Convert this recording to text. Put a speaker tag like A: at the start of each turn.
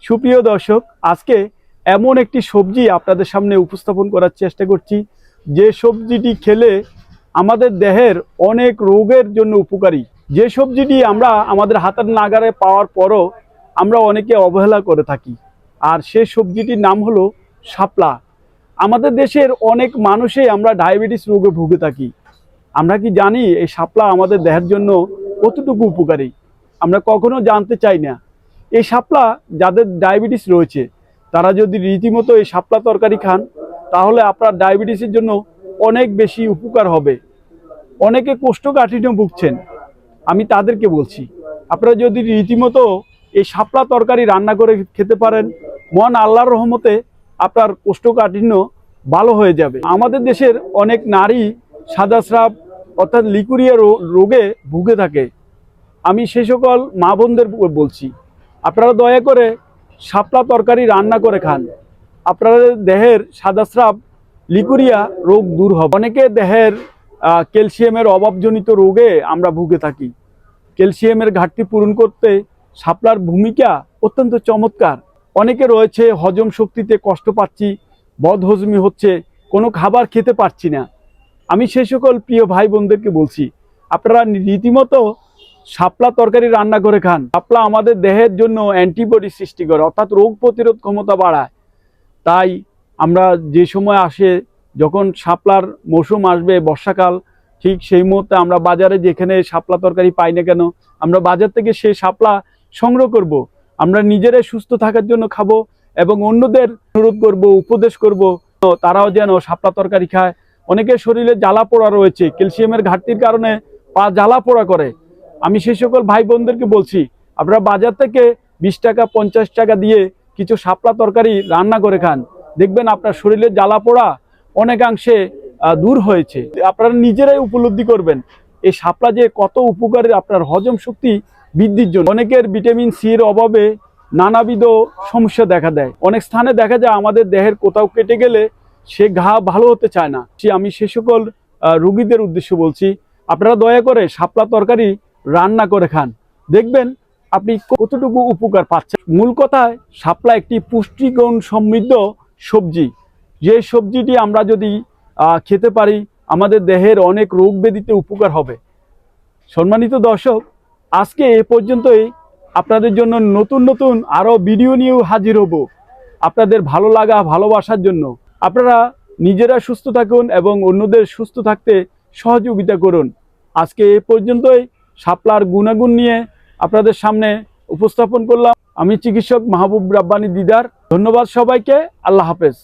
A: সুপ্রিয় দর্শক, আজকে এমন একটি সবজি আপনাদের সামনে উপস্থাপন করার চেষ্টা করছি যে সবজিটি খেলে আমাদের দেহের অনেক রোগের জন্য উপকারী। যে সবজিটি আমরা আমাদের হাতের নাগারে পাওয়ার পরও আমরা অনেকে অবহেলা করে থাকি, আর সে সবজিটির নাম হলো শাপলা। আমাদের দেশের অনেক মানুষই আমরা ডায়াবেটিস রোগে ভুগে থাকি। আমরা কি জানি এই শাপলা আমাদের দেহের জন্য কতটুকু উপকারী? আমরা কখনো জানতে চাই না। এই শাপলা যাদের ডায়াবেটিস রয়েছে তারা যদি রীতিমতো এই শাপলা তরকারি খান তাহলে আপনার ডায়াবেটিসের জন্য অনেক বেশি উপকার হবে। অনেকে কোষ্ঠকাঠিন্য ভুগছেন, আমি তাদেরকে বলছি আপনারা যদি রীতিমতো এই শাপলা তরকারি রান্না করে খেতে পারেন, মহান আল্লাহর রহমতে আপনার কোষ্ঠকাঠিন্য ভালো হয়ে যাবে। আমাদের দেশের অনেক নারী সাদা স্রাব অর্থাৎ লিকুরিয়া রোগে ভুগে থাকে। আমি সে সকল মা বোনদের বলছি আপনারা দয়া করে শাপলা তরকারি রান্না করে খান, আপনাদের দেহের সাদা স্রাব লিকুরিয়া রোগ দূর হবে। অনেকে দেহের ক্যালসিয়ামের অভাবজনিত রোগে আমরা ভুগে থাকি। ক্যালসিয়ামের ঘাটতি পূরণ করতে শাপলার ভূমিকা অত্যন্ত চমৎকার। অনেকে রয়েছে হজম শক্তিতে কষ্ট পাচ্ছি, বদহজমি হচ্ছে, কোনো খাবার খেতে পারছি না। আমি সেই সকল প্রিয় ভাই বোনদেরকে বলছি আপনারা রীতিমতো শাপলা তরকারি রান্না করে খান। শাপলা আমাদের দেহের জন্য অ্যান্টিবডি সৃষ্টি করে, অর্থাৎ রোগ প্রতিরোধ ক্ষমতা বাড়ায়। তাই আমরা যে সময় আসে, যখন শাপলার মৌসুম আসবে বর্ষাকাল, ঠিক সেই মুহূর্তে আমরা বাজারে যেখানে শাপলা তরকারি পাই না কেন আমরা বাজার থেকে সেই শাপলা সংগ্রহ করব। আমরা নিজেরাই সুস্থ থাকার জন্য খাবো এবং অন্যদের অনুরোধ করব, উপদেশ করব তারাও যেন শাপলা তরকারি খায়। অনেকের শরীরে জ্বালা পোড়া রয়েছে, ক্যালসিয়ামের ঘাটতির কারণে পা জ্বালা পোড়া করে। আমি সেই সকল ভাই বোনদেরকে বলছি আপনারা বাজার থেকে 20 টাকা 50 টাকা দিয়ে কিছু শাপলা তরকারি রান্না করে খান, দেখবেন আপনার শরীরে জ্বালা পোড়া অনেকাংশে দূর হয়েছে। আপনারা নিজেরাই উপলব্ধি করবেন এই শাপলা যে কত উপকারী আপনার হজম শক্তি বৃদ্ধির জন্য। অনেকের ভিটামিন সি এর অভাবে নানাবিধ সমস্যা দেখা দেয়। অনেক স্থানে দেখা যায় আমাদের দেহের কোথাও কেটে গেলে সে ঘা ভালো হতে চায় না। আমি সে সকল রোগীদের উদ্দেশ্যে বলছি আপনারা দয়া করে শাপলা তরকারি রান্না করে খান, দেখবেন আপনি কতটুকু উপকার পাচ্ছেন। মূল কথায় শাপলা একটি পুষ্টিগুণ সমৃদ্ধ সবজি। যে সবজিটি আমরা যদি খেতে পারি আমাদের দেহের অনেক রোগ ব্যাধিতে উপকার হবে। সম্মানিত দর্শক, আজকে এ পর্যন্তই। আপনাদের জন্য নতুন নতুন আরও ভিডিও নিয়েও হাজির হব আপনাদের ভালো লাগা ভালোবাসার জন্য। আপনারা নিজেরা সুস্থ থাকুন এবং অন্যদের সুস্থ থাকতে সহযোগিতা করুন। আজকে এ পর্যন্তই শাপলার গুণাগুণ নিয়ে আপনাদের সামনে উপস্থাপন করলাম। আমি চিকিৎসক মাহবুব রাব্বানী দিদার। ধন্যবাদ সবাইকে। আল্লাহ হাফেজ।